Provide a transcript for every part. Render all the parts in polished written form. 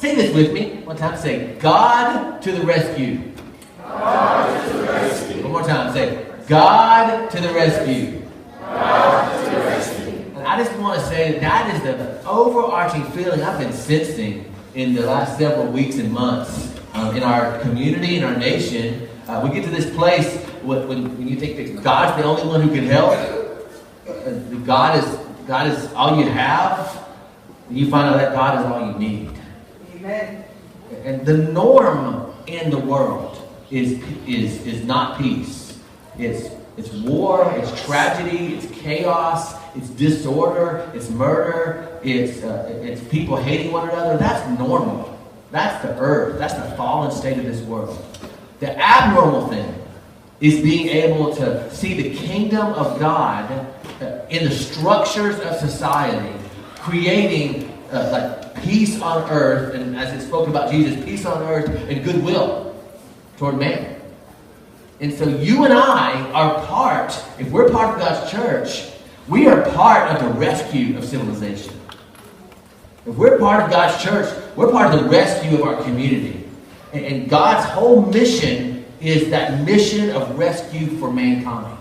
Say this with me. One time, say, God to the rescue. God to the rescue. One more time, say, God to the rescue. God to the rescue. And I just want to say that is the overarching feeling I've been sensing in the last several weeks and months in our community, in our nation. We get to this place when you think that God's the only one who can help. God is all you have. And you find out that God is all you need. Amen. And the norm in the world is not peace. It's war, it's tragedy, it's chaos, it's disorder, it's murder, it's people hating one another. That's normal. That's the earth. That's the fallen state of this world. The abnormal thing is being able to see the kingdom of God in the structures of society, creating like peace on earth, and as it's spoken about Jesus, peace on earth and goodwill toward man. And so you and I are part, if we're part of God's church, we are part of the rescue of civilization. If we're part of God's church, we're part of the rescue of our community. And God's whole mission is that mission of rescue for mankind.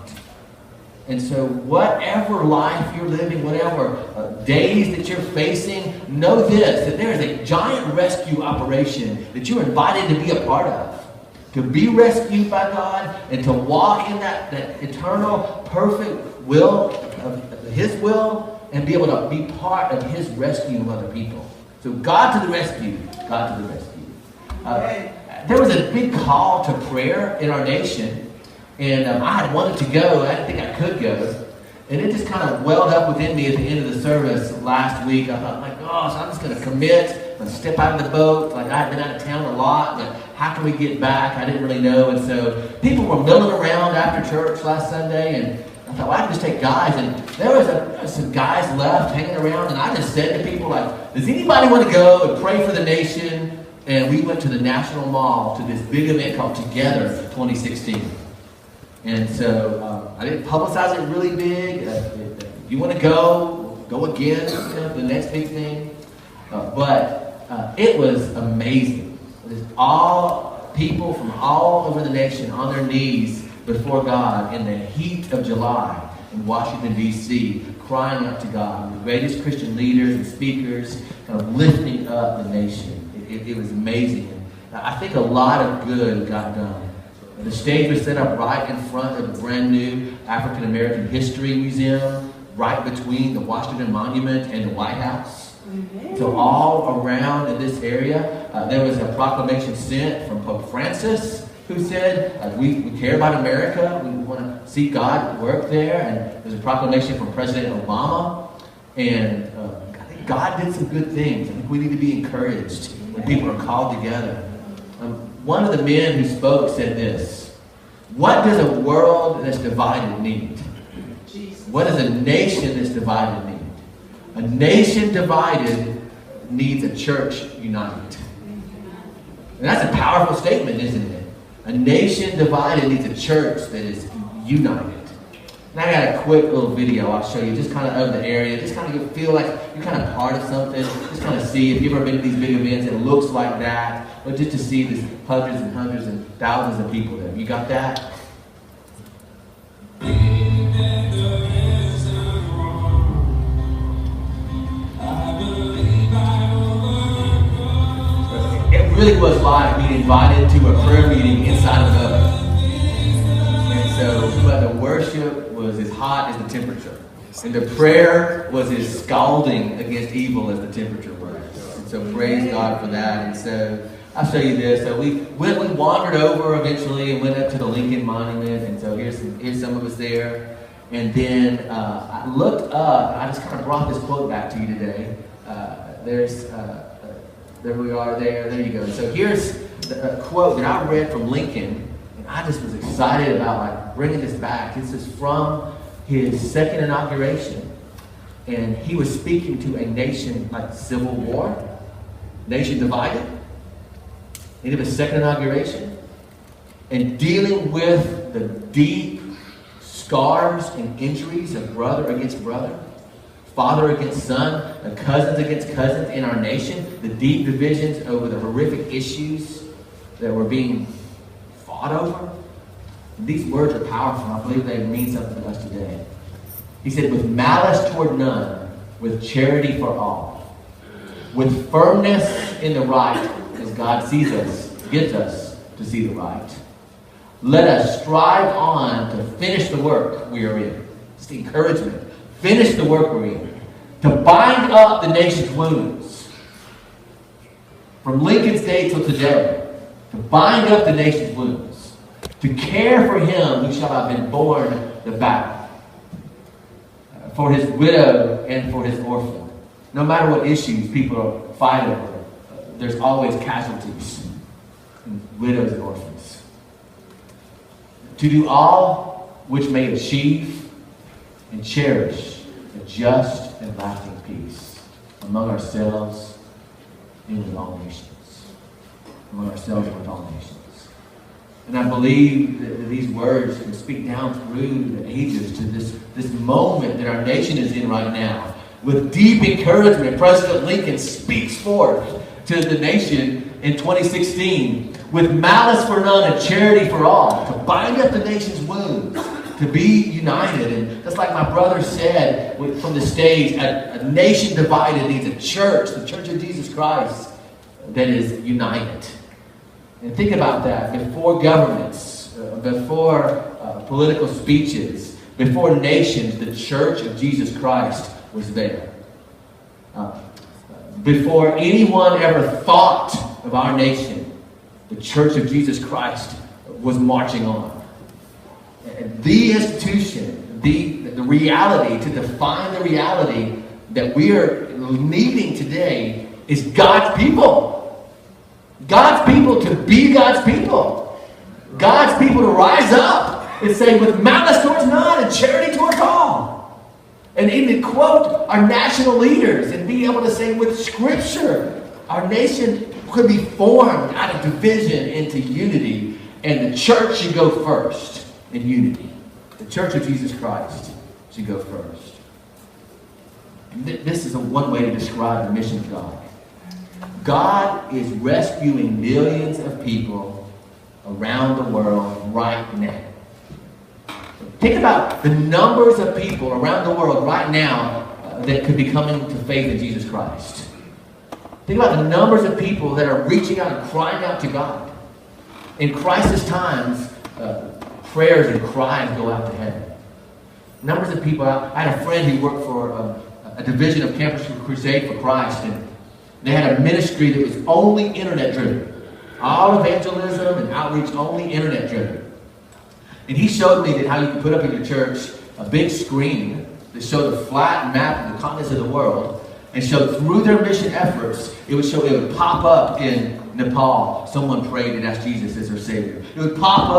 And so whatever life you're living, whatever days that you're facing, know this, that there is a giant rescue operation that you're invited to be a part of. To be rescued by God and to walk in that eternal, perfect will of His will and be able to be part of His rescue of other people. So God to the rescue. God to the rescue. There was a big call to prayer in our nation. And I had wanted to go. I didn't think I could go. And it just kind of welled up within me at the end of the service last week. I thought, my gosh, I'm just going to commit and step out of the boat. Like, I had been out of town a lot, but how can we get back? I didn't really know. And so people were milling around after church last Sunday. And I thought, well, I can just take guys. And there was some guys left hanging around. And I just said to people, like, does anybody want to go and pray for the nation? And we went to the National Mall to this big event called Together 2016. And so I didn't publicize it really big. If you want to go again, the next big thing. But it was amazing. There's all people from all over the nation on their knees before God in the heat of July in Washington, D.C., crying out to God. The greatest Christian leaders and speakers kind of lifting up the nation. It was amazing. And I think a lot of good got done. The stage was set up right in front of the brand new African American History Museum, right between the Washington Monument and the White House. Mm-hmm. So all around in this area, there was a proclamation sent from Pope Francis who said, we care about America, we want to see God work there. And there's a proclamation from President Obama. And I think God did some good things. I think we need to be encouraged when people are called together. One of the men who spoke said this: what does a world that's divided need? What does a nation that's divided need? A nation divided needs a church united. And that's a powerful statement, isn't it? A nation divided needs a church that is united. And I got a quick little video I'll show you, just kind of the area, just kind of feel like you're kind of part of something, just kind of see, if you've ever been to these big events, it looks like that, but just to see these hundreds and hundreds and thousands of people there. You got that? It really was like being invited to a prayer meeting inside of an oven. So, but the worship was as hot as the temperature. And the prayer was as scalding against evil as the temperature was. And so praise God for that. And so I'll show you this. So we wandered over eventually and went up to the Lincoln Monument. And so here's some of us there. And then I looked up. I just kind of brought this quote back to you today. There we are there. There you go. So here's a quote that I read from Lincoln. And I just was excited about like bringing this back. This is from his second inauguration. And he was speaking to a nation like civil war, nation divided. And it was second inauguration. And dealing with the deep scars and injuries of brother against brother, father against son, cousins against cousins in our nation, the deep divisions over the horrific issues that were being fought over. And these words are powerful. I believe they mean something to us today. He said, with malice toward none, with charity for all, with firmness in the right, as God sees us, gives us to see the right. Let us strive on to finish the work we are in. It's the encouragement. Finish the work we're in. To bind up the nation's wounds. From Lincoln's day till today. To bind up the nation's wounds. To care for him who shall have been born the battle. For his widow and for his orphan. No matter what issues people fight over, there's always casualties. Widows and orphans. To do all which may achieve and cherish a just and lasting peace among ourselves and with all nations. Among ourselves and with all nations. And I believe that these words can speak down through the ages to this moment that our nation is in right now. With deep encouragement, President Lincoln speaks forth to the nation in 2016 with malice for none and charity for all, to bind up the nation's wounds, to be united. And just like my brother said from the stage, a nation divided needs a church, the Church of Jesus Christ, that is united. And think about that. Before governments, before political speeches, before nations, the Church of Jesus Christ was there. Before anyone ever thought of our nation, the Church of Jesus Christ was marching on. The institution, the reality, to define the reality that we are needing today is God's people. God's people to be God's people. God's people to rise up and say, with malice towards none and charity towards all. And even quote our national leaders and be able to say with Scripture, our nation could be formed out of division into unity, and the church should go first in unity. The Church of Jesus Christ should go first. This is one way to describe the mission of God. God is rescuing millions of people around the world right now. Think about the numbers of people around the world right now that could be coming to faith in Jesus Christ. Think about the numbers of people that are reaching out and crying out to God. In crisis times, prayers and cries go out to heaven. Numbers of people. I had a friend who worked for a division of Campus Crusade for Christ, and they had a ministry that was only internet driven. All evangelism and outreach only internet driven. And he showed me that how you can put up in your church a big screen that showed a flat map of the continents of the world, and showed through their mission efforts, it would pop up in Nepal, someone prayed and asked Jesus as their Savior. It would pop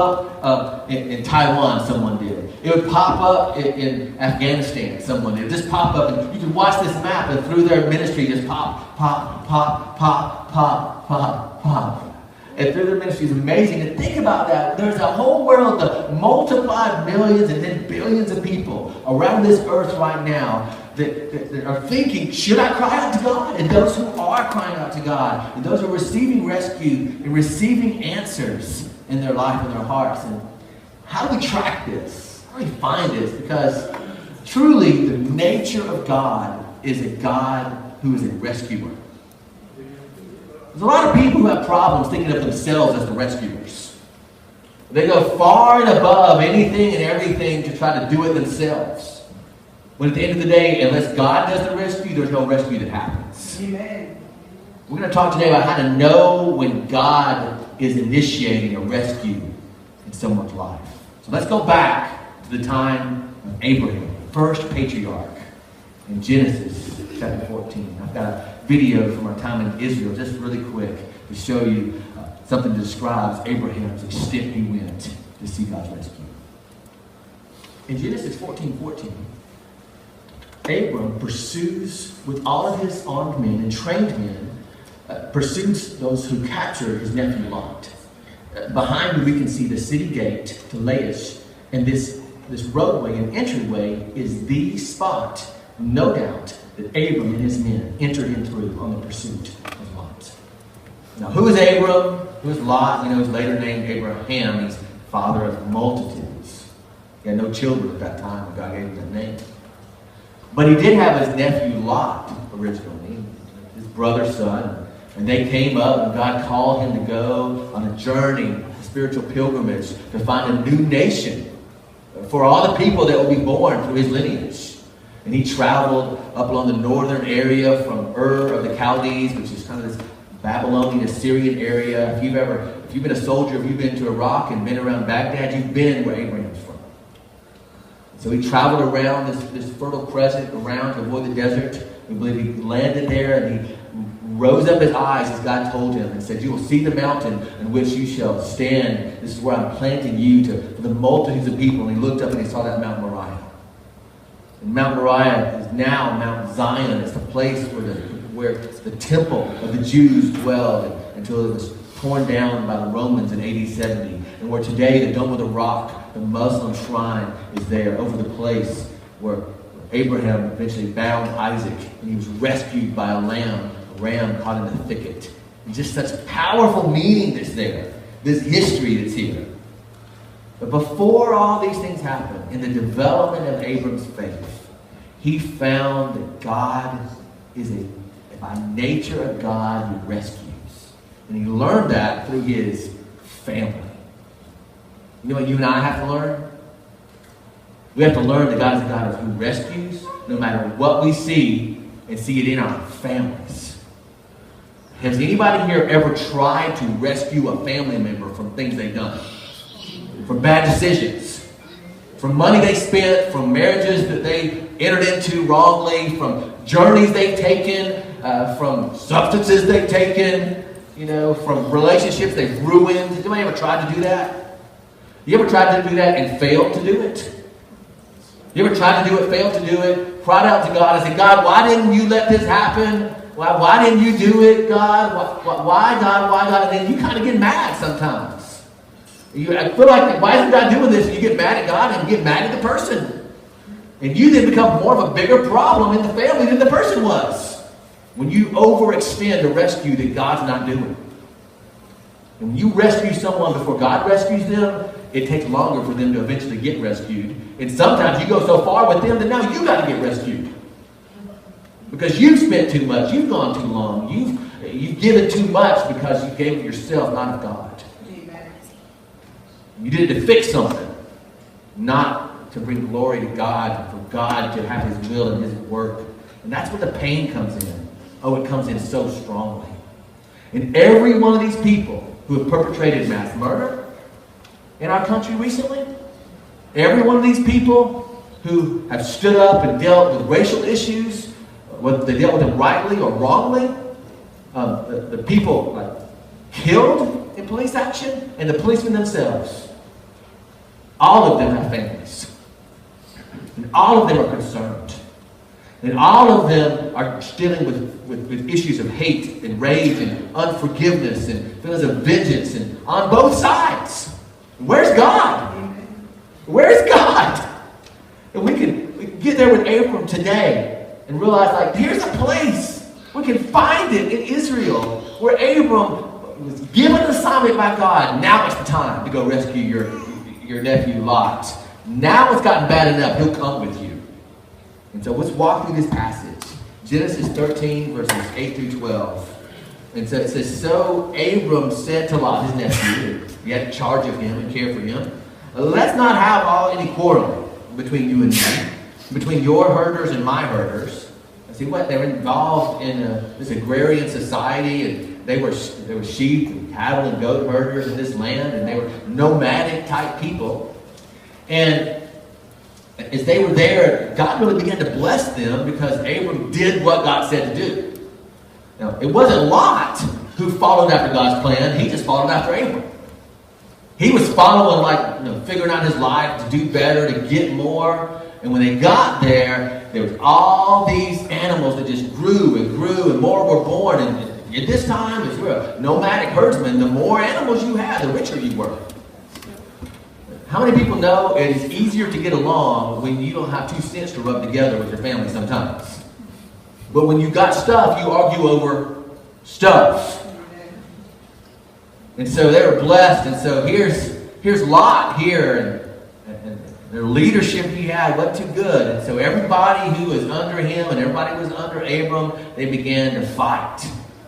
up in Taiwan, someone did. It would pop up in Afghanistan, someone did. Just pop up, and you could watch this map, and through their ministry, just pop, pop, pop, pop, pop, pop, pop. And through their ministry is amazing. And think about that. There's a whole world of multiplied millions and then billions of people around this earth right now that are thinking, should I cry out to God? And those who are crying out to God, and those who are receiving rescue and receiving answers in their life and their hearts. And how do we track this? How do we find this? Because truly the nature of God is a God who is a rescuer. There's a lot of people who have problems thinking of themselves as the rescuers. They go far and above anything and everything to try to do it themselves. But at the end of the day, unless God does the rescue, there's no rescue that happens. Amen. We're going to talk today about how to know when God is initiating a rescue in someone's life. So let's go back to the time of Abraham, the first patriarch, in Genesis chapter 14. I've got a video from our time in Israel, just really quick, to show you something that describes Abraham's extent he went to see God's rescue. In Genesis 14:14, Abram pursues with all of his armed men and trained men, pursues those who capture his nephew Lot. Behind me we can see the city gate to Laish, and this roadway and entryway is the spot no doubt that Abram and his men entered in through on the pursuit of Lot. Now, who is Abram? Who is Lot? He's later named Abraham. He's father of multitudes. He had no children at that time when God gave him that name. But he did have his nephew Lot originally, his brother's son. And they came up and God called him to go on a journey, a spiritual pilgrimage, to find a new nation for all the people that will be born through his lineage. And he traveled up along the northern area from Ur of the Chaldees, which is kind of this Babylonian, Assyrian area. If you've been a soldier, if you've been to Iraq and been around Baghdad, you've been where Abraham's from. So he traveled around this fertile crescent around to avoid the desert. We believe he landed there and he rose up his eyes as God told him and said, "You will see the mountain in which you shall stand. This is where I'm planting you for the multitudes of people." And he looked up and he saw that Mount Moriah. And Mount Moriah is now Mount Zion. It's the place where the temple of the Jews dwelled until it was torn down by the Romans in AD 70. And where today the Dome of the Rock, the Muslim shrine, is there over the place where Abraham eventually bound Isaac and he was rescued by a ram caught in the thicket. And just such powerful meaning that's there. This history that's here. But before all these things happen, in the development of Abram's faith, he found that God is by nature a God who rescues. And he learned that through his family. You know what you and I have to learn? We have to learn that God is a God who rescues no matter what we see, and see it in our families. Has anybody here ever tried to rescue a family member from things they've done? From bad decisions? From money they spent? From marriages that they entered into wrongly? From journeys they've taken? From substances they've taken? From relationships they've ruined? Has anybody ever tried to do that? You ever tried to do that and failed to do it? You ever tried to do it, failed to do it, cried out to God and said, "God, why didn't you let this happen? Why didn't you do it, God? Why, God? Why, God?" And then you kind of get mad sometimes. I feel like, why isn't God doing this? And you get mad at God and you get mad at the person. And you then become more of a bigger problem in the family than the person was. When you overextend a rescue that God's not doing. And when you rescue someone before God rescues them, it takes longer for them to eventually get rescued. And sometimes you go so far with them that now you got to get rescued. Because you've spent too much. You've gone too long. You've given too much because you gave of yourself, not of God. Amen. You did it to fix something. Not to bring glory to God. For God to have his will and his work. And that's where the pain comes in. Oh, it comes in so strongly. And every one of these people who have perpetrated mass murder in our country recently, every one of these people who have stood up and dealt with racial issues, whether they dealt with them rightly or wrongly, the people killed in police action, and the policemen themselves, all of them have families. And all of them are concerned. And all of them are dealing with issues of hate and rage and unforgiveness and feelings of vengeance, and on both sides. Where's God? Where's God? And we can get there with Abram today and realize, here's a place. We can find it in Israel where Abram was given an assignment by God. Now it's the time to go rescue your nephew Lot. Now it's gotten bad enough. He'll come with you. And so let's walk through this passage. Genesis 13, verses 8 through 12. And so it says, "So Abram said to Lot, his nephew," he had charge of him and care for him, "Let's not have any quarreling between you and me, between your herders and my herders." And see what? They were involved in this agrarian society, and they were sheep and cattle and goat herders in this land, and they were nomadic type people. And as they were there, God really began to bless them because Abram did what God said to do. Now, it wasn't Lot who followed after God's plan. He just followed after Abram. He was following, figuring out his life to do better, to get more. And when they got there was all these animals that just grew and grew, and more were born. And at this time, if you're a nomadic herdsman, the more animals you had, the richer you were. How many people know it is easier to get along when you don't have 2 cents to rub together with your family sometimes? But when you got stuff, you argue over stuff. And so they were blessed. And so here's Lot here. And their leadership he had wasn't too good. And so everybody who was under him and everybody who was under Abram, they began to fight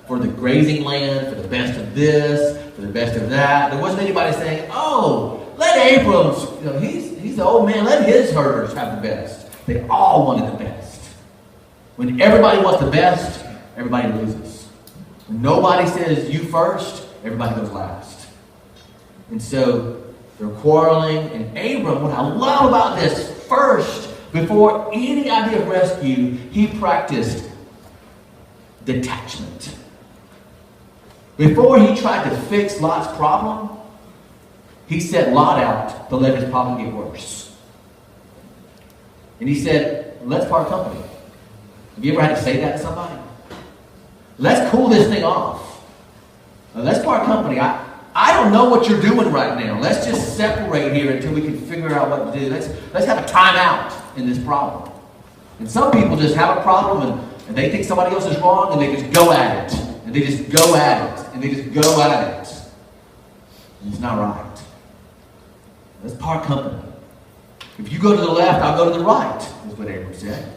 for the grazing land, for the best of this, for the best of that. There wasn't anybody saying, oh, let Abram's, he's the old man, let his herders have the best. They all wanted the best. When everybody wants the best, everybody loses. When nobody says you first, everybody goes last. And so they're quarreling. And Abram, what I love about this, first, before any idea of rescue, he practiced detachment. Before he tried to fix Lot's problem, he set Lot out to let his problem get worse. And he said, let's part company. Have you ever had to say that to somebody? Let's cool this thing off. Let's part company. I don't know what you're doing right now. Let's just separate here until we can figure out what to do. Let's have a timeout in this problem. And some people just have a problem and they think somebody else is wrong and they just go at it. And they just go at it. And they just go at it. And it's not right. Let's part company. If you go to the left, I'll go to the right, is what Abram said.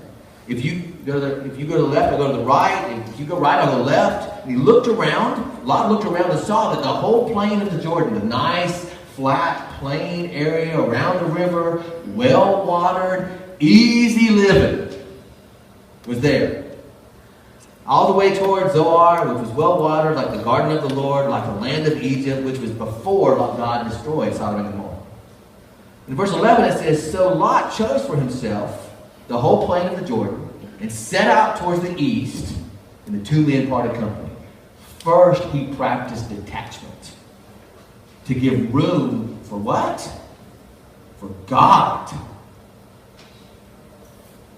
If you go to the left, I'll go to the right. If you go right, I'll go left. And he looked around. Lot looked around and saw that the whole plain of the Jordan, the nice, flat, plain area around the river, well-watered, easy living, was there. All the way toward Zoar, which was well-watered, like the garden of the Lord, like the land of Egypt, which was before God destroyed Sodom and Gomorrah. In verse 11 it says, so Lot chose for himself the whole plain of the Jordan, and set out towards the east, and the 2 men parted company. First, he practiced detachment. To give room for what? For God.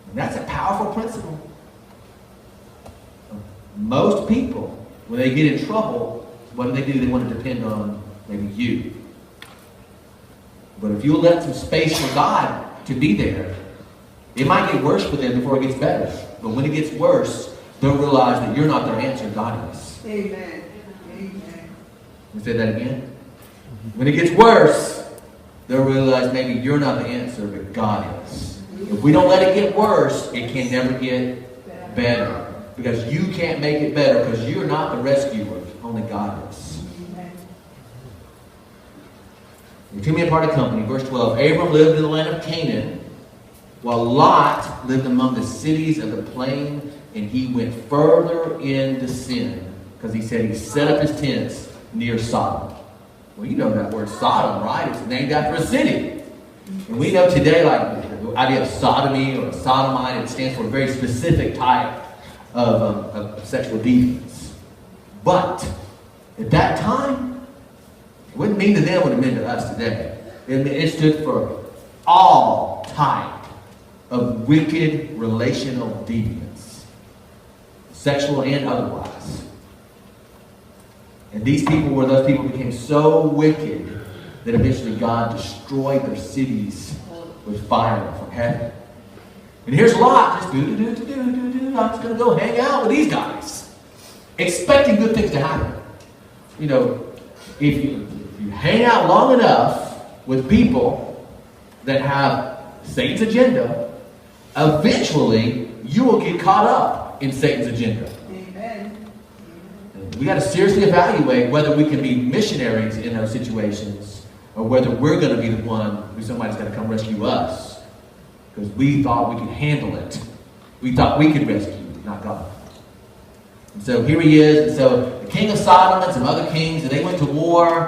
And that's a powerful principle. Most people, when they get in trouble, what do? They want to depend on maybe you. But if you'll let some space for God to be there, it might get worse for them before it gets better. But when it gets worse, they'll realize that you're not their answer, God is. Amen. Amen. Let me say that again. When it gets worse, they'll realize maybe you're not the answer, but God is. If we don't let it get worse, it can never get better. Because you can't make it better, because you're not the rescuer. Only God is. The 2 men parted company. Verse 12. Abram lived in the land of Canaan, while Lot lived among the cities of the plain, and he went further into sin. Because he said he set up his tents near Sodom. Well, you know that word Sodom, right? It's named after a city. And we know today, like, the idea of sodomy or sodomite, it stands for a very specific type of sexual deviance. But at that time, it wouldn't mean to them what it meant to us today. It stood for all type of wicked relational deviance, sexual and otherwise. And these people were those people who became so wicked that eventually God destroyed their cities with fire from heaven. And here's Lot, just I'm just going to go hang out with these guys, expecting good things to happen. You know, if you hang out long enough with people that have Satan's agenda, eventually you will get caught up in Satan's agenda. Amen. We got to seriously evaluate whether we can be missionaries in those situations, or whether we're going to be the one who somebody's going to come rescue us. Because we thought we could handle it. We thought we could rescue, not God. And so here he is. And so the king of Sodom and some other kings, and they went to war.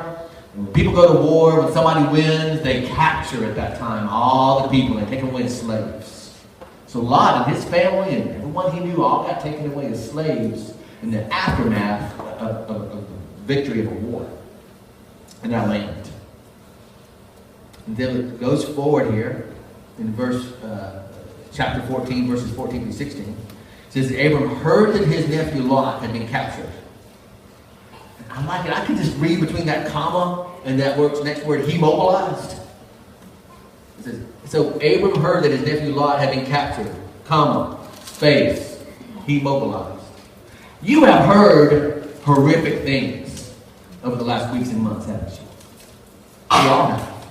And when people go to war, when somebody wins, they capture at that time all the people and take them away as slaves. So Lot and his family and everyone he knew all got taken away as slaves in the aftermath of the victory of a war in that land. And then it goes forward here in chapter 14, verses 14 through 16. It says, Abram heard that his nephew Lot had been captured. And I like it. I could just read between that comma and that next word, he mobilized. It says, so Abram heard that his nephew Lot had been captured, space. He mobilized. You have heard horrific things over the last weeks and months, haven't you? We all have.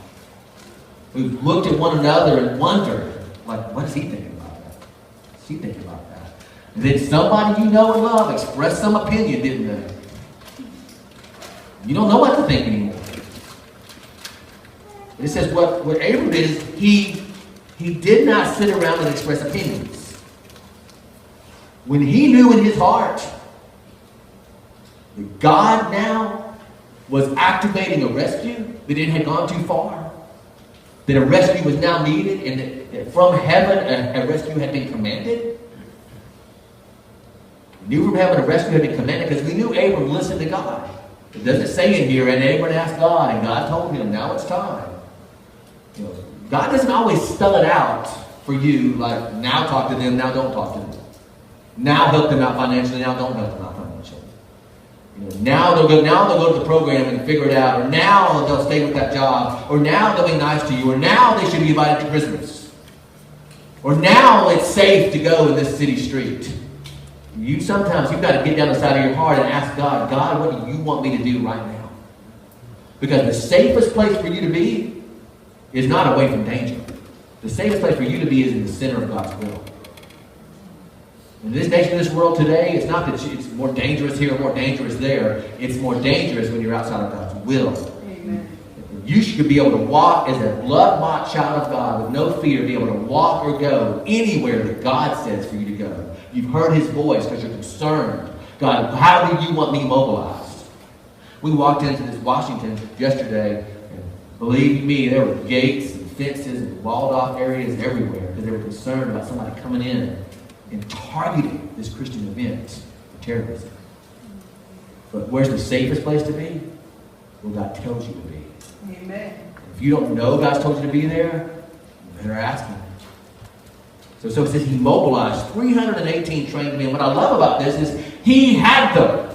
We've looked at one another and wondered, like, what is he thinking about that? What's he thinking about that? And then somebody you know and love expressed some opinion, didn't they? You don't know what to think anymore. It says what Abram did is he did not sit around and express opinions. When he knew in his heart that God now was activating a rescue, that it had gone too far, that a rescue was now needed, and that from heaven a rescue had been commanded. We knew from heaven a rescue had been commanded because we knew Abram listened to God. It doesn't say in here, and Abram asked God, and God told him, now it's time. You know, God doesn't always spell it out for you, like, now talk to them, now don't talk to them. Now help them out financially, now don't help them out financially. You know, now they'll go to the program and figure it out, or now they'll stay with that job, or now they'll be nice to you, or now they should be invited to Christmas. Or now it's safe to go in this city street. Sometimes you've got to get down the side of your heart and ask God, God, what do you want me to do right now? Because the safest place for you to be is not away from danger. The safest place for you to be is in the center of God's will. In this nation, this world today, it's not that it's more dangerous here or more dangerous there. It's more dangerous when you're outside of God's will. Amen. You should be able to walk as a blood-bought child of God with no fear, be able to walk or go anywhere that God says for you to go. You've heard his voice because you're concerned. God, how do you want me mobilized? We walked into this Washington yesterday, and believe me, there were gates and fences and walled-off areas everywhere because they were concerned about somebody coming in and targeting this Christian event for terrorism. But where's the safest place to be? Where God tells you to be. Amen. If you don't know God's told you to be there, you better ask him. So it says he mobilized 318 trained men. What I love about this is he had them.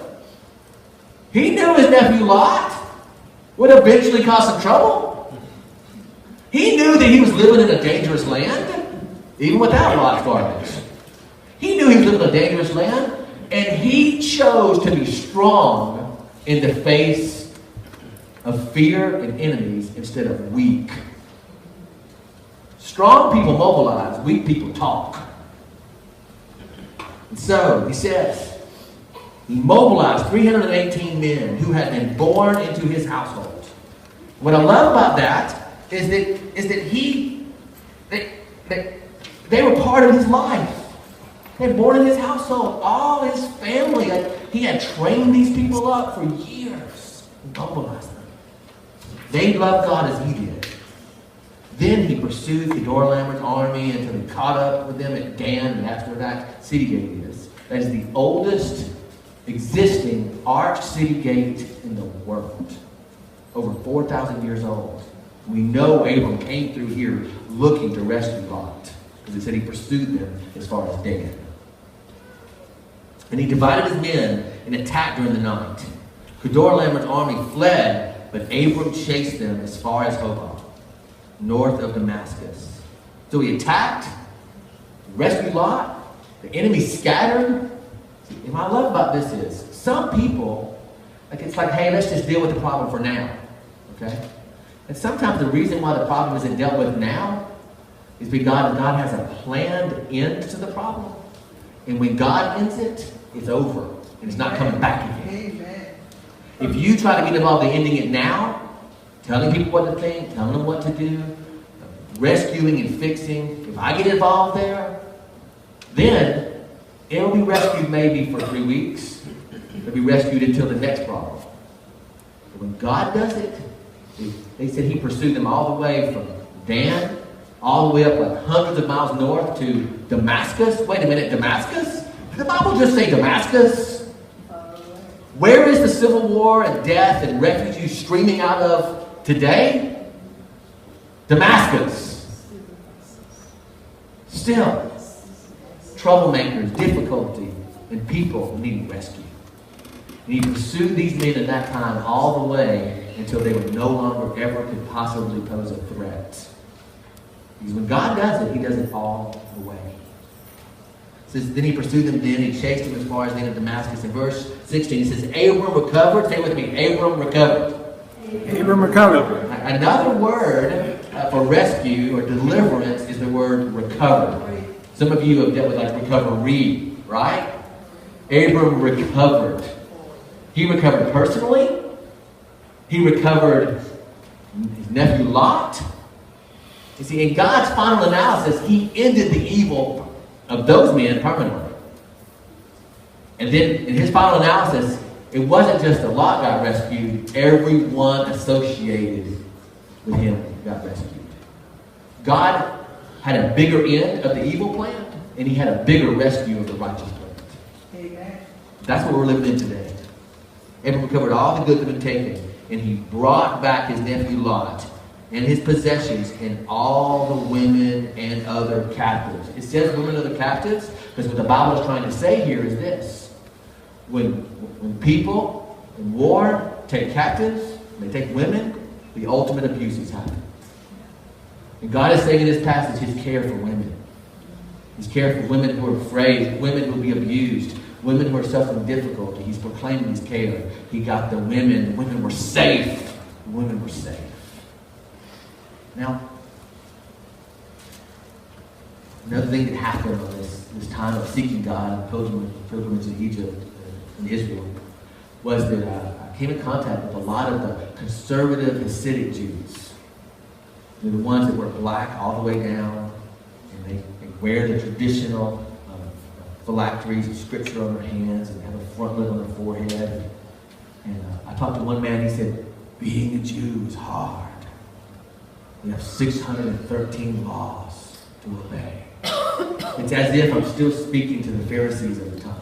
He knew his nephew Lot would eventually cause some trouble. He knew that he was living in a dangerous land, even without Lot's garbage. He knew he was living in a dangerous land, and he chose to be strong in the face of fear and enemies instead of weak. Strong people mobilize, weak people talk. And so, he says, he mobilized 318 men who had been born into his household. What I love about that is that they were part of his life. They were born in his household. All his family, he had trained these people up for years and mobilized them. They loved God as he did. Then he pursued Kedorlaomer's army until he caught up with them at Dan, and that's where that city gate is. That is the oldest existing arched city gate in the world. Over 4,000 years old. We know Abram came through here looking to rescue Lot, because it said he pursued them as far as Dan. And he divided his men and attacked during the night. Kedorlaomer's army fled, but Abram chased them as far as Hobah, north of Damascus. So he attacked, rescued Lot, the enemy scattered. And what I love about this is, some people, it's like, hey, let's just deal with the problem for now. Okay? And sometimes the reason why the problem isn't dealt with now is because God has a planned end to the problem. And when God ends it, it's over. And it's not coming back again. Amen. If you try to get involved in ending it now, telling people what to think, telling them what to do, rescuing and fixing, if I get involved there, then it'll be rescued maybe for 3 weeks. It'll be rescued until the next problem. But when God does it, they said he pursued them all the way from Dan, all the way up like hundreds of miles north to Damascus. Wait a minute, Damascus? Did the Bible just say Damascus? Where is the civil war and death and refugees streaming out of today? Damascus. Still, troublemakers, difficulty, and people needing rescue. And he pursued these men at that time all the way until they were no longer ever could possibly pose a threat. Because when God does it, he does it all the way. It says, then he pursued them, then he chased them as far as the end of Damascus. In verse 16, it says, Abram recovered. Say with me, Abram recovered. Abram recovered. Another word for rescue or deliverance is the word recover. Some of you have dealt with like recovery, right? Abram recovered. He recovered personally. He recovered his nephew Lot. You see, in God's final analysis, he ended the evil of those men permanently. And then in his final analysis, it wasn't just that Lot got rescued. Everyone associated with him got rescued. God had a bigger end of the evil plan, and he had a bigger rescue of the righteous plan. Amen. That's what we're living in today. Abram recovered all the goods that had been taken, and he brought back his nephew Lot and his possessions and all the women and other captives. It says women and other captives because what the Bible is trying to say here is this. When people in war take captives, they take women, the ultimate abuses happen. And God is saying in this passage his care for women. His care for women who are afraid, women who will be abused, women who are suffering difficulty. He's proclaiming his care. He got the women. The women were safe. The women were safe. Now, another thing that happened on this time of seeking God and pilgrimage in Egypt and Israel was that I came in contact with a lot of the conservative Hasidic Jews. They're the ones that wear black all the way down, and they wear the traditional phylacteries of scripture on their hands and have a front lip on their forehead. And I talked to one man, he said, being a Jew is hard. We have 613 laws to obey. It's as if I'm still speaking to the Pharisees of the time.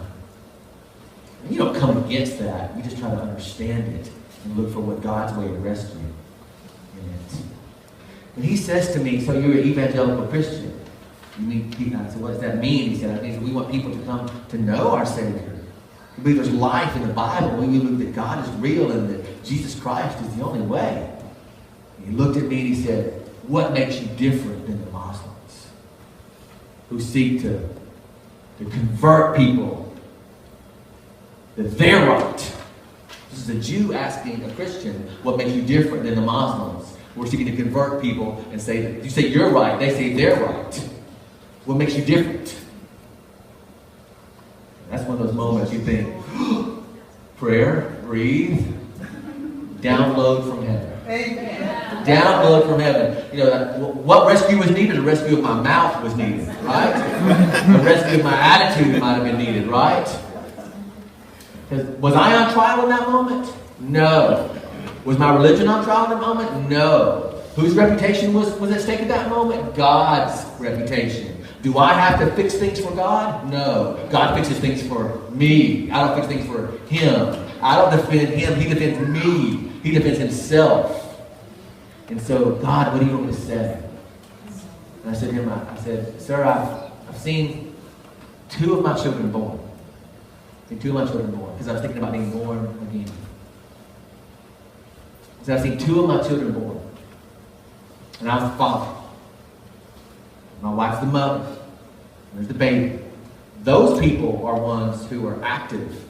And you don't come against that. You just try to understand it and look for what God's way to rescue in it. And he says to me, so you're an evangelical Christian. I said, what does that mean? He said, it means we want people to come to know our Savior. We believe there's life in the Bible. We believe that God is real and that Jesus Christ is the only way. And he looked at me and he said, what makes you different than the Muslims who seek to convert people that they're right? This is a Jew asking a Christian, what makes you different than the Muslims? We're seeking to convert people and say, that you say you're right, they say they're right. What makes you different? That's one of those moments you think, prayer, breathe, download from heaven. Amen. Download from heaven. You know, what rescue was needed? A rescue of my mouth was needed, right? A rescue of my attitude might have been needed, right? Was I on trial in that moment? No. Was my religion on trial in that moment? No. Whose reputation was at stake at that moment? God's reputation. Do I have to fix things for God? No. God fixes things for me. I don't fix things for him. I don't defend him. He defends me. He defends himself. And so, God, what do you want me to say? And I said to him, I said, sir, I've seen 2 of my children born. I've seen 2 of my children born. Because I was thinking about being born again. I said, I've seen 2 of my children born. And I was the father. My wife's the mother. There's the baby. Those people are ones who are active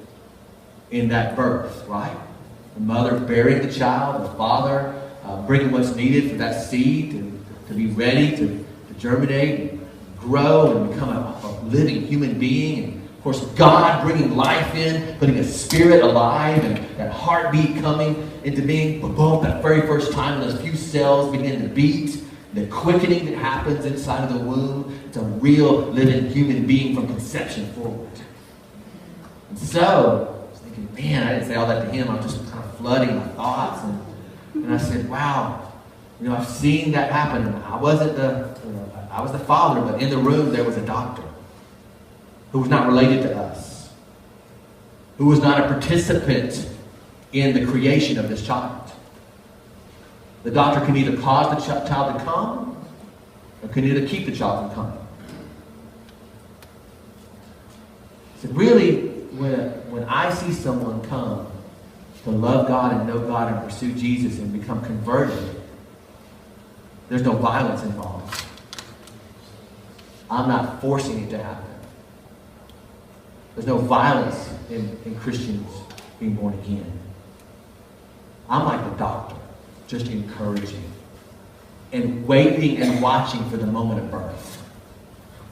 in that birth, right? The mother bearing the child, the father bringing what's needed for that seed to be ready to germinate and grow and become a living human being. And of course, God bringing life in, putting a spirit alive, and that heartbeat coming into being. Boom, that very first time those few cells begin to beat. The quickening that happens inside of the womb, it's a real living human being from conception forward. And so, I was thinking, man, I didn't say all that to him. I was just kind of flooding my thoughts. And I said, wow, you know, I've seen that happen. I wasn't I was the father, but in the room there was a doctor who was not related to us, who was not a participant in the creation of this child. The doctor can either cause the child to come, or can either keep the child from coming. So really, when I see someone come to love God and know God and pursue Jesus and become converted, there's no violence involved. I'm not forcing it to happen. There's no violence in Christians being born again. I'm like the doctor, just encouraging and waiting and watching for the moment of birth.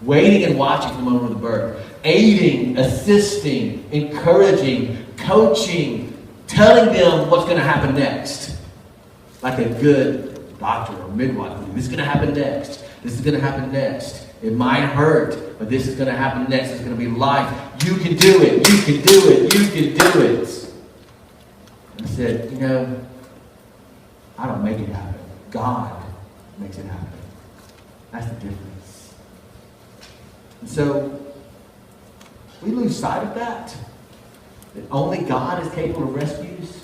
Waiting and watching for the moment of birth. Aiding, assisting, encouraging, coaching, telling them what's going to happen next. Like a good doctor or midwife. This is going to happen next. This is going to happen next. It might hurt, but this is going to happen next. It's going to be life. You can do it. You can do it. You can do it. And I said, I don't make it happen. God makes it happen. That's the difference. And so, we lose sight of that. That only God is capable of rescues.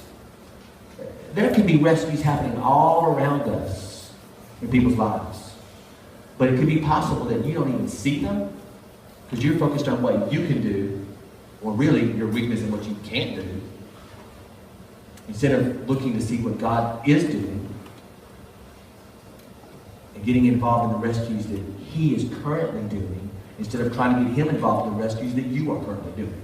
There can be rescues happening all around us in people's lives. But it could be possible that you don't even see them because you're focused on what you can do, or really your weakness and what you can't do, instead of looking to see what God is doing and getting involved in the rescues that He is currently doing, instead of trying to get Him involved in the rescues that you are currently doing.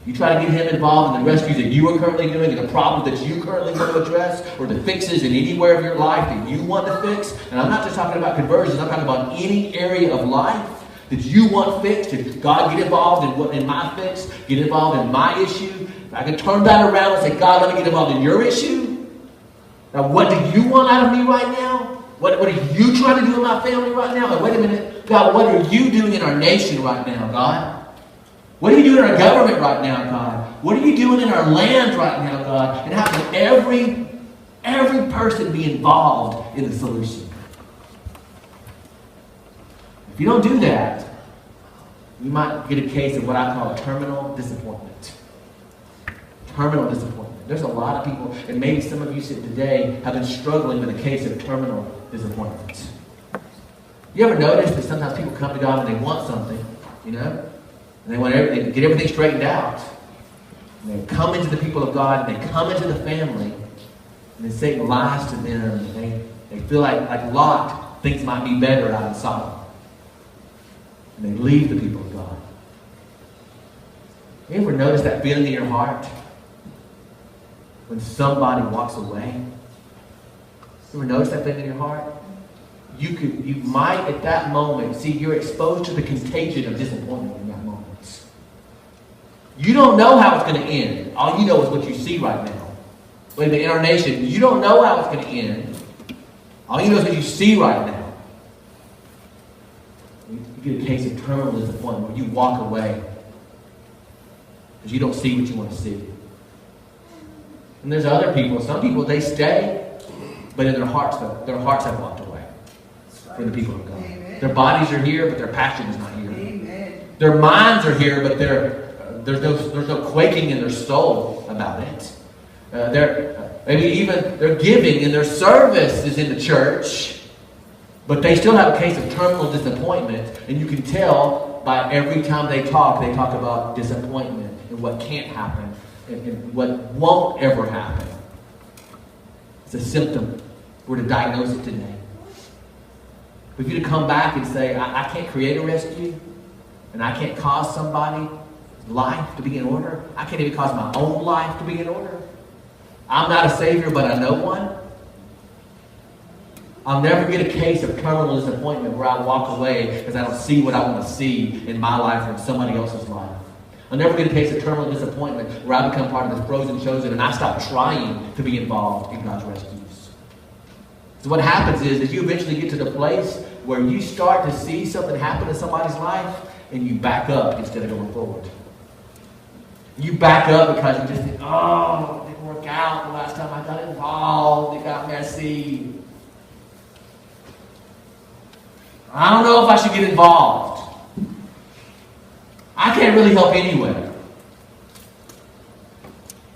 You try to get Him involved in the rescues that you are currently doing and the problems that you currently want to address, or the fixes in anywhere of your life that you want to fix. And I'm not just talking about conversions. I'm talking about any area of life that you want fixed. If God, get involved in my fix, get involved in my issue. If I can turn that around and say, God, let me get involved in your issue. Now, what do you want out of me right now? What are you trying to do in my family right now? And wait a minute, God, what are you doing in our nation right now, God? What are you doing in our government right now, God? What are you doing in our land right now, God? And how can every person be involved in the solution? If you don't do that, you might get a case of what I call a terminal disappointment. Terminal disappointment. There's a lot of people, and maybe some of you sit today have been struggling with a case of terminal disappointment. You ever notice that sometimes people come to God and they want something, and they want everything, get everything straightened out. And they come into the people of God, and they come into the family, and then Satan lies to them, and they feel like Lot, things might be better out in Sodom. And they leave the people of God. You ever notice that feeling in your heart when somebody walks away? You ever notice that feeling in your heart? You might at that moment, see, you're exposed to the contagion of disappointment in that moment. You don't know how it's going to end. All you know is what you see right now. Wait a minute, in our nation, you don't know how it's going to end. All you know is what you see right now. You get a case of terminal disappointment where you walk away because you don't see what you want to see. And there's other people. Some people, they stay, but in their hearts have walked away from the people of God. Amen. Their bodies are here, but their passion is not here. Amen. Their minds are here, but there's no quaking in their soul about it. Maybe even their giving and their service is in the church, but they still have a case of terminal disappointment, and you can tell by every time they talk about disappointment and what can't happen and what won't ever happen. It's a symptom. We're to diagnose it today. For you to come back and say, I can't create a rescue, and I can't cause somebody's life to be in order. I can't even cause my own life to be in order. I'm not a savior, but I know one. I'll never get a case of terminal disappointment where I walk away because I don't see what I want to see in my life or in somebody else's life. I'll never get a case of terminal disappointment where I become part of this frozen chosen and I stop trying to be involved in God's rescues. So what happens is you eventually get to the place where you start to see something happen in somebody's life and you back up instead of going forward. You back up because you just think, oh, it didn't work out the last time I got involved. It got messy. I don't know if I should get involved. I can't really help anyway.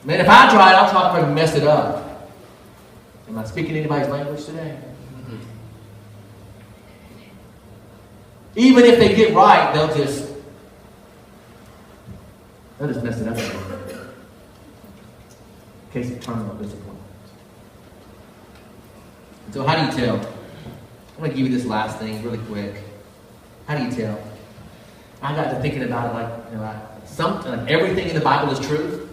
Man, if I try it, I'll try to mess it up. Am I speaking anybody's language today? Even if they get right, they'll just mess it up again. Case of terminal disappointment. So how do you tell? I'm going to give you this last thing really quick. How do you tell? I got to thinking about it like everything in the Bible is true,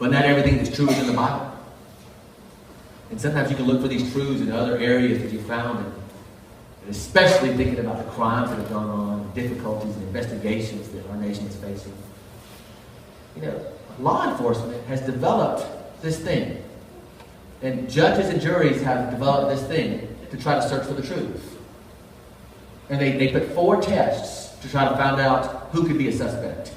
but not everything that's true is in the Bible. And sometimes you can look for these truths in other areas that you found, and especially thinking about the crimes that have gone on, the difficulties and investigations that our nation is facing. Law enforcement has developed this thing, and judges and juries have developed this thing to try to search for the truth. And they put 4 tests to try to find out who could be a suspect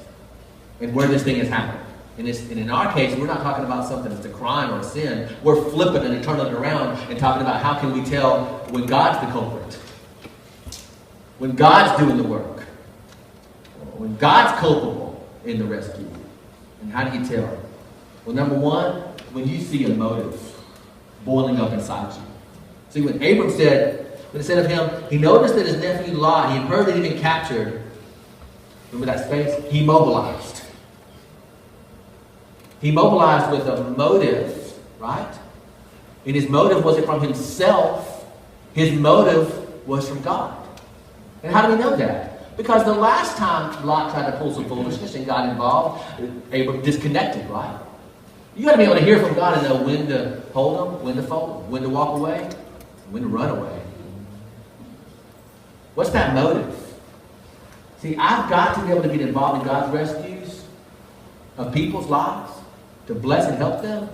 and where this thing has happened. And in our case, we're not talking about something that's a crime or a sin. We're flipping and turning it around and talking about how can we tell when God's the culprit, when God's doing the work, when God's culpable in the rescue. And how do you tell? Well, number one, when you see a motive boiling up inside you. See, when Abram said of him, he noticed that his nephew Lot, he had heard that he'd been captured. Remember that space? He mobilized. He mobilized with a motive, right? And his motive wasn't from himself. His motive was from God. And how do we know that? Because the last time Lot tried to pull some foolishness and got involved, Abram disconnected, right? You got to be able to hear from God and know when to hold him, when to fold him, when to walk away, when to run away. What's that motive? See, I've got to be able to get involved in God's rescues of people's lives, to bless and help them,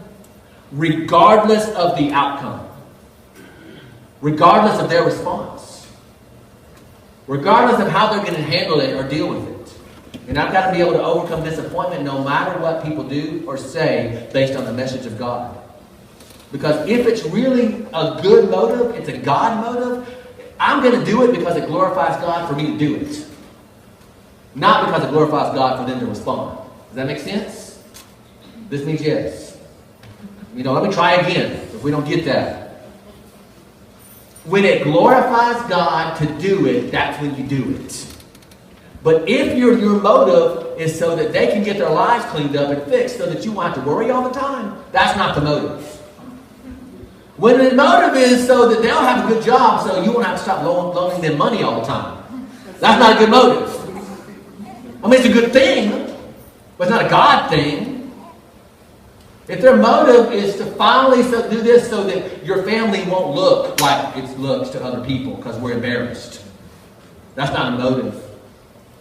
regardless of the outcome, regardless of their response, regardless of how they're going to handle it or deal with it. And I've got to be able to overcome disappointment no matter what people do or say based on the message of God. Because if it's really a good motive, it's a God motive, I'm going to do it because it glorifies God for me to do it. Not because it glorifies God for them to respond. Does that make sense? This means yes. Let me try again if we don't get that. When it glorifies God to do it, that's when you do it. But if your motive is so that they can get their lives cleaned up and fixed so that you won't have to worry all the time, that's not the motive. When the motive is so that they'll have a good job so you won't have to stop loaning them money all the time, that's not a good motive. I mean, it's a good thing, but it's not a God thing. If their motive is to finally do this so that your family won't look like it looks to other people because we're embarrassed, that's not a motive.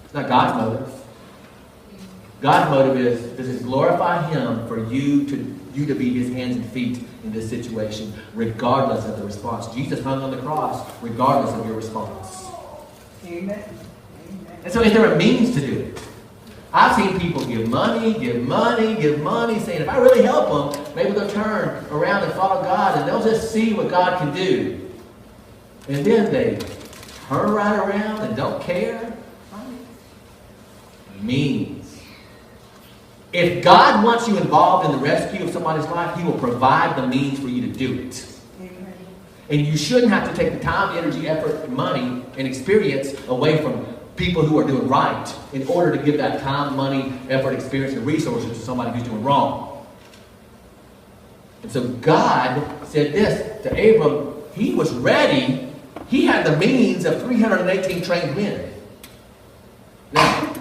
It's not God's motive. God's motive is, does it glorify Him for you to be His hands and feet in this situation, regardless of the response? Jesus hung on the cross regardless of your response. Amen. And so is there a means to do it? I've seen people give money, saying if I really help them, maybe they'll turn around and follow God and they'll just see what God can do. And then they turn right around and don't care. Means. If God wants you involved in the rescue of somebody's life, He will provide the means for you to do it. Amen. And you shouldn't have to take the time, energy, effort, money, and experience away from people who are doing right in order to give that time, money, effort, experience, and resources to somebody who's doing wrong. And so God said this to Abram. He was ready. He had the means of 318 trained men. Now,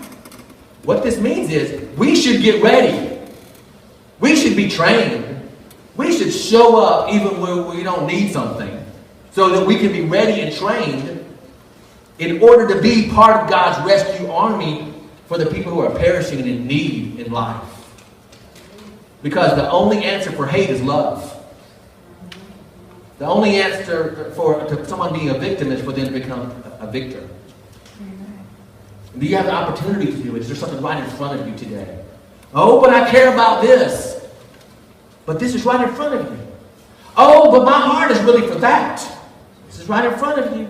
what this means is we should get ready. We should be trained. We should show up even when we don't need something so that we can be ready and trained in order to be part of God's rescue army for the people who are perishing and in need in life. Because the only answer for hate is love. The only answer to someone being a victim is for them to become a victor. Do you have the opportunity to do it? Is there something right in front of you today? Oh, but I care about this. But this is right in front of you. Oh, but my heart is really for that. This is right in front of you.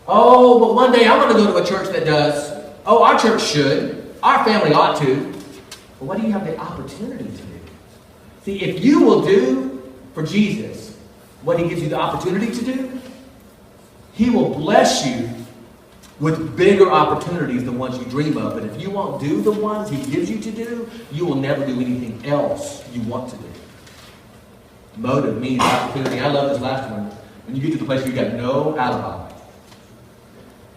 Oh, but one day I'm going to go to a church that does. Oh, our church should. Our family ought to. But what do you have the opportunity to do? See, if you will do for Jesus what He gives you the opportunity to do, He will bless you with bigger opportunities than ones you dream of. But if you won't do the ones He gives you to do, you will never do anything else you want to do. Motive means opportunity. I love this last one. When you get to the place where you got no alibi.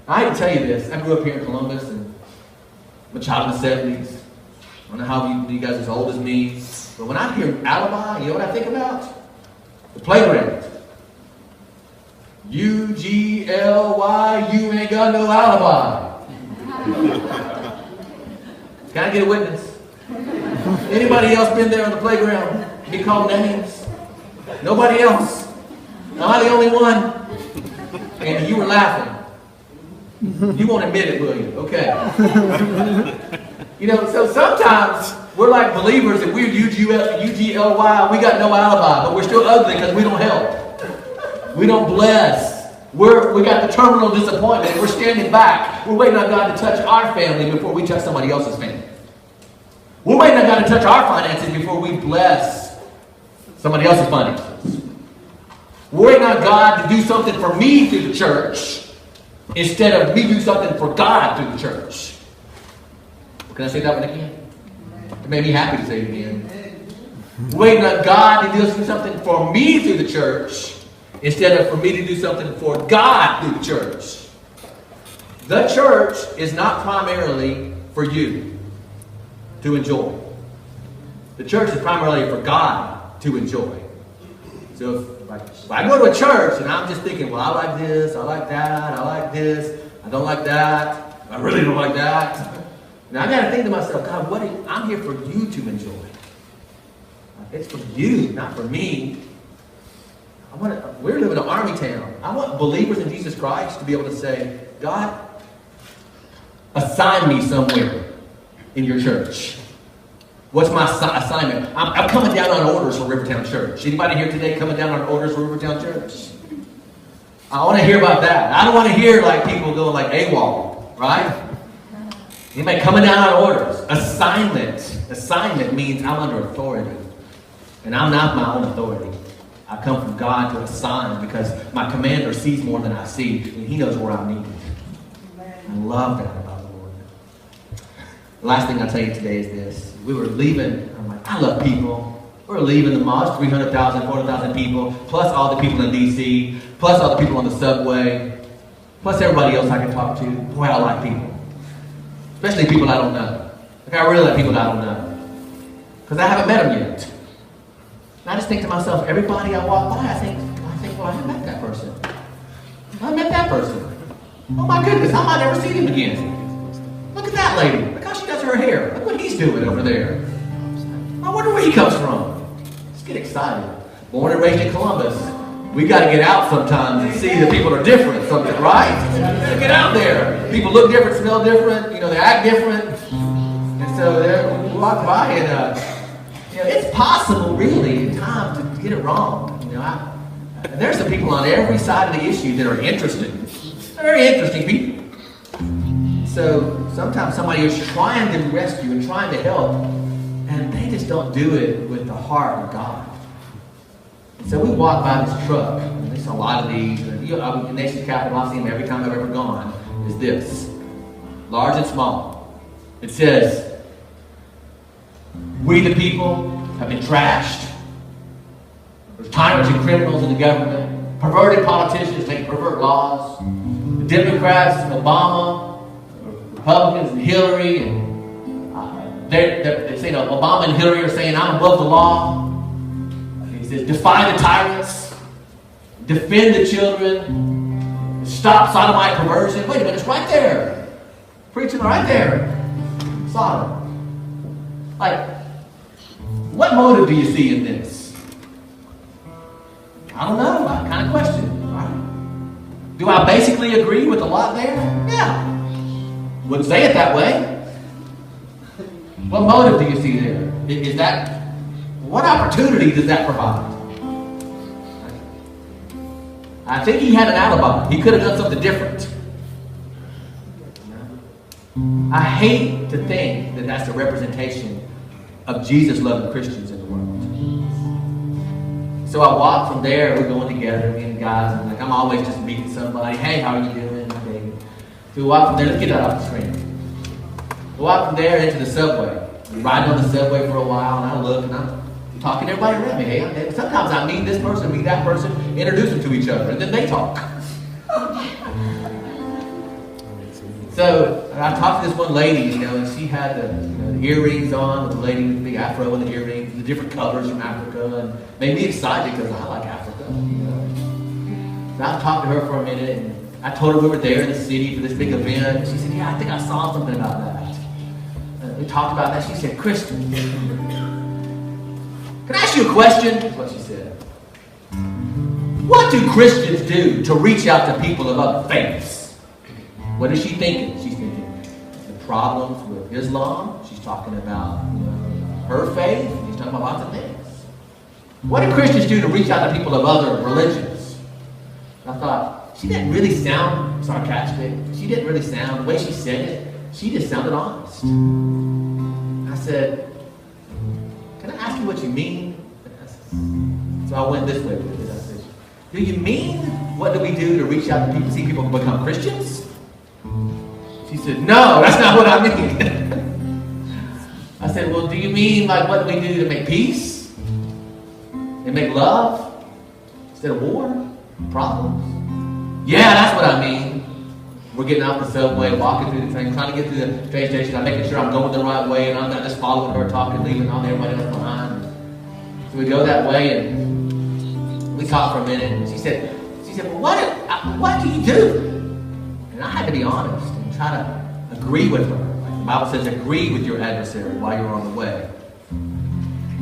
I hate to tell you this. I grew up here in Columbus, and I'm a child of the 70s. I don't know how you guys are as old as me. But when I hear alibi, you know what I think about? The playground. U-G-L-Y, you ain't got no alibi. Can I get a witness? Anybody else been there on the playground? Be called names? Nobody else? Am I the only one? And you were laughing. You won't admit it, will you? Okay. You know, so sometimes we're like believers and we're U-G-L-Y, we got no alibi, but we're still ugly because we don't help. We don't bless. We got the terminal disappointment. We're standing back. We're waiting on God to touch our family before we touch somebody else's family. We're waiting on God to touch our finances before we bless somebody else's finances. We're waiting on God to do something for me through the church instead of me do something for God through the church. Can I say that one again? It made me happy to say it again. We're waiting on God to do something for me through the church instead of for me to do something for God through the church. The church is not primarily for you to enjoy. The church is primarily for God to enjoy. So if I go to a church and I'm just thinking, well, I like this, I like that, I like this, I don't like that, I really don't like that. Now I got to think to myself, God, I'm here for you to enjoy. It's for you, not for me. We're living in an army town. I want believers in Jesus Christ to be able to say, God, assign me somewhere in your church. What's my assignment? I'm coming down on orders for Rivertown Church. Anybody here today coming down on orders for Rivertown Church? I want to hear about that. I don't want to hear like people going like AWOL, right? Anybody coming down on orders? Assignment. Assignment means I'm under authority. And I'm not my own authority. I come from God to assign because my commander sees more than I see, and he knows where I'm needed. I love that about the Lord. The last thing I'll tell you today is this. We were leaving. I'm like, I love people. We're leaving the mosque, 300,000, 400,000 people, plus all the people in D.C., plus all the people on the subway, plus everybody else I can talk to. Boy, I like people. Especially people I don't know. Like, I really like people that I don't know. Because I haven't met them yet. And I just think to myself, everybody I walk by, I think, well, I haven't met that person. I met that person. Oh my goodness, I might never see him again. Look at that lady. Look how she does her hair. Look what he's doing over there. I wonder where he comes from. Just get excited. Born and raised in Columbus. We got to get out sometimes and see that people are different, right? Get out there. People look different, smell different, they act different. And so we walk by and it's possible, really, at times to get it wrong. And there's some people on every side of the issue that are interesting. They're very interesting people. So sometimes somebody is trying to rescue and trying to help, and they just don't do it with the heart of God. And so we walk by this truck, and there's a lot of these. In Nation's Capital, I've seen them every time I've ever gone, is this. Large and small. It says, we the people have been trashed. There's tyrants and criminals in the government. Perverted politicians make pervert laws. The Democrats, Obama, Republicans, and Hillary, and they're saying Obama and Hillary are saying, I'm above the law. He says, defy the tyrants. Defend the children. Stop sodomite perversion. Wait a minute, it's right there. Preaching right there. Sodom. Like, what motive do you see in this? I don't know. I kind of question. Right? Do I basically agree with a lot there? Yeah. Wouldn't say it that way. What motive do you see there? Is that, what opportunity does that provide? I think he had an alibi. He could have done something different. I hate to think that that's a representation of Jesus loving Christians in the world. So I walk from there, we're going together, me and the guys, and I'm always just meeting somebody. Hey, how are you doing? Okay. So we walk from there, let's get that off the screen. We walk from there into the subway. I'm riding on the subway for a while, and I look, and I'm talking to everybody around me. Hey, sometimes I meet this person, meet that person, introduce them to each other, and then they talk. So I talked to this one lady, and she had the earrings on, with the lady with the big afro and the earrings, the different colors from Africa, and made me excited because I like Africa. So I talked to her for a minute, and I told her we were there in the city for this big event. And she said, "Yeah, I think I saw something about that." We talked about that. She said, "Christian, can I ask you a question?" That's what she said. "What do Christians do to reach out to people of other faiths?" What is she thinking? She's thinking the problems with Islam. She's talking about her faith. She's talking about lots of things. What do Christians do to reach out to people of other religions? And I thought, she didn't really sound sarcastic. She didn't really sound, the way she said it, she just sounded honest. I said, "Can I ask you what you mean?" So I went this way with it. I said, "Do you mean what do we do to reach out to people, see people become Christians?" She said, "No, that's not what I mean." I said, "Well, do you mean like what do we do to make peace? And make love? Instead of war? Problems?" "Yeah, that's what I mean. We're getting off the subway, walking through the train, trying to get through the train station. I'm making sure I'm going the right way and I'm not just following her, talking, leaving all everybody else behind." So we go that way and we talked for a minute. And she said, "Well, what do you do?" And I had to be honest and try to agree with her. Like the Bible says, agree with your adversary while you're on the way.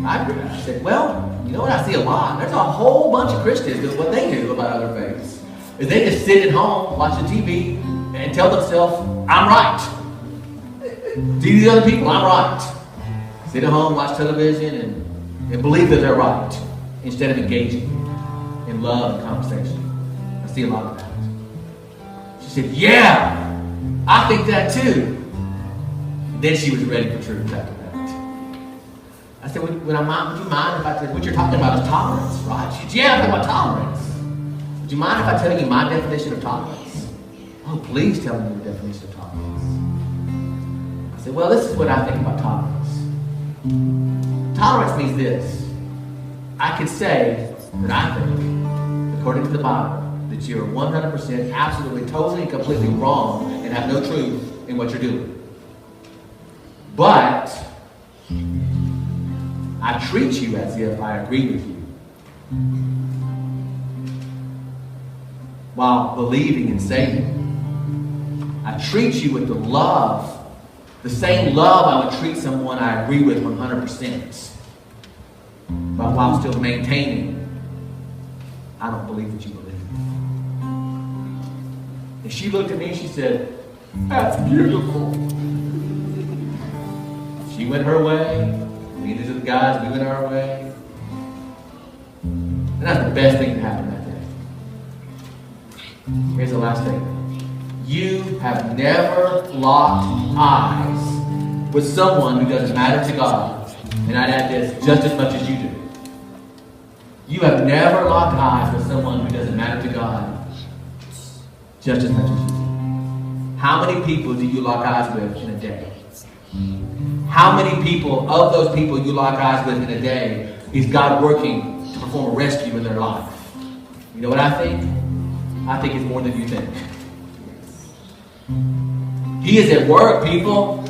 I agreed. I said, "Well, you know what I see a lot? There's a whole bunch of Christians that what they do about other faiths is they just sit at home, watch the TV, and tell themselves, I'm right. To these other people, I'm right. Sit at home, watch television, and believe that they're right instead of engaging in love and conversation. I see a lot of that." She said, "Yeah, I think that too." Then she was ready for truth after that. I said, would you mind if I tell you what you're talking about is tolerance, right? She said, "Yeah, I'm talking about tolerance. Would you mind if I tell you my definition of tolerance?" "Oh, please tell me your definition of tolerance." I said, "Well, this is what I think about tolerance. Tolerance means this. I could say that I think, according to the Bible, that you're 100% absolutely, totally, and completely wrong and have no truth in what you're doing. But I treat you as if I agree with you, while believing and saying, I treat you with the love, the same love I would treat someone I agree with 100%, but while still maintaining, I don't believe what you believe." And she looked at me and she said, "That's beautiful." She went her way. Me and these other guys, we went our way. And that's the best thing that happened that day. Here's the last statement. You have never locked eyes with someone who doesn't matter to God. And I'd add this, just as much as you do. You have never locked eyes with someone who doesn't matter to God just as much as you do. How many people do you lock eyes with in a day? How many people, of those people you lock eyes with in a day, is God working to perform a rescue in their life? You know what I think? I think it's more than you think. He is at work, people.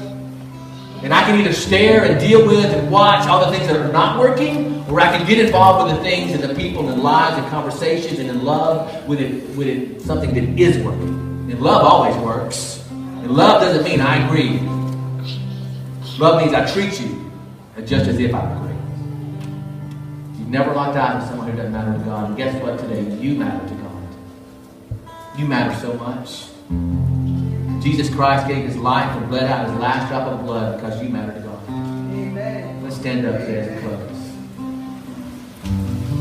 And I can either stare and deal with and watch all the things that are not working, or I can get involved with the things and the people and lives and conversations and in love with it something that is working. And love always works. And love doesn't mean I agree. Love means I treat you just as if I agree. You've never locked eyes with someone who doesn't matter to God. And guess what today? You matter to God. You matter so much. Jesus Christ gave his life and bled out his last drop of blood because you matter to God. Amen. Let's stand up today as a close.